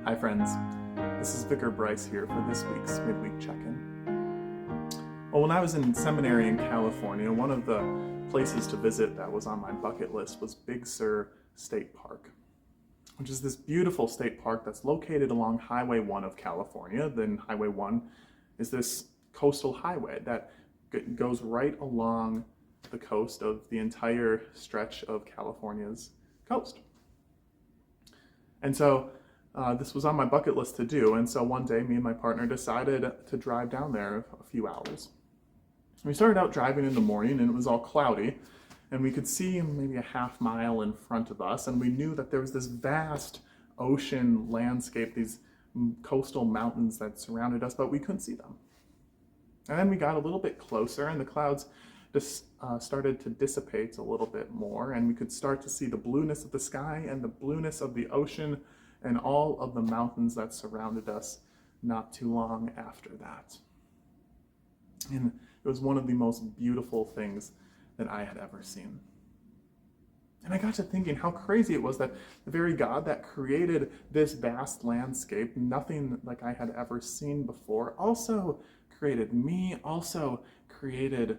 Hi friends, this is Vicar Bryce here for this week's Midweek Check-In. Well, when I was in seminary in California, one of the places to visit that was on my bucket list was Big Sur State Park, which is this beautiful state park that's located along Highway 1 of California. Then Highway 1 is this coastal highway that goes right along the coast of the entire stretch of California's coast. And so this was on my bucket list to do, and so one day me and my partner decided to drive down there a few hours. We started out driving in the morning and it was all cloudy, and we could see maybe a half mile in front of us, and we knew that there was this vast ocean landscape, these coastal mountains that surrounded us, but we couldn't see them. And then we got a little bit closer and the clouds just started to dissipate a little bit more, and we could start to see the blueness of the sky and the blueness of the ocean and all of the mountains that surrounded us not too long after that. And it was one of the most beautiful things that I had ever seen. And I got to thinking how crazy it was that the very God that created this vast landscape, nothing like I had ever seen before, also created me, also created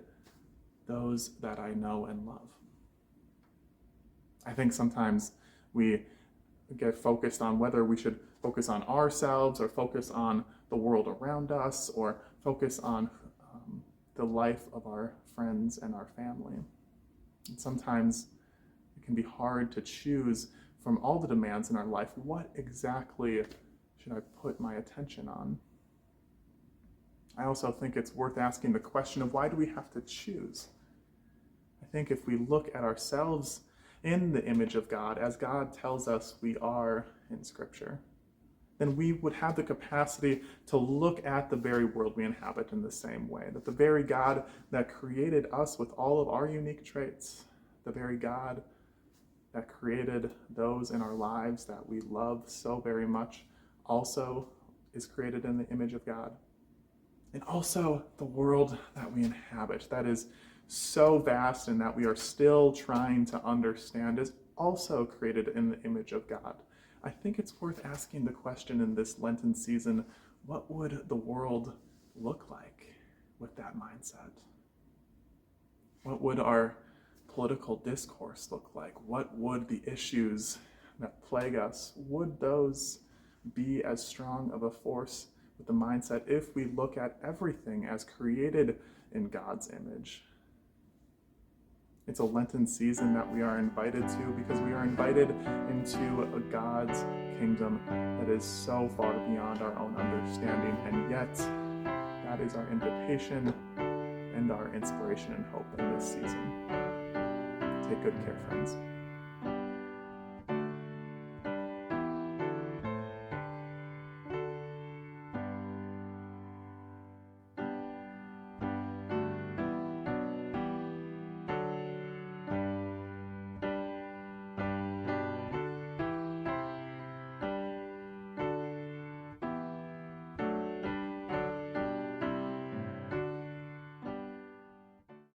those that I know and love. I think sometimes we get focused on whether we should focus on ourselves or focus on the world around us or focus on the life of our friends and our family. And sometimes it can be hard to choose from all the demands in our life, what exactly should I put my attention on? I also think it's worth asking the question of why do we have to choose? I think if we look at ourselves in the image of God, as God tells us we are in Scripture, then we would have the capacity to look at the very world we inhabit in the same way. That the very God that created us with all of our unique traits, the very God that created those in our lives that we love so very much, also is created in the image of God. And also the world that we inhabit, that is so vast and that we are still trying to understand, is also created in the image of God. I think it's worth asking the question in this Lenten season, what would the world look like with that mindset? What would our political discourse look like? What would the issues that plague us, would those be as strong of a force with the mindset if we look at everything as created in God's image? It's a Lenten season that we are invited to because we are invited into a God's kingdom that is so far beyond our own understanding, and yet that is our invitation and our inspiration and hope in this season. Take good care, friends.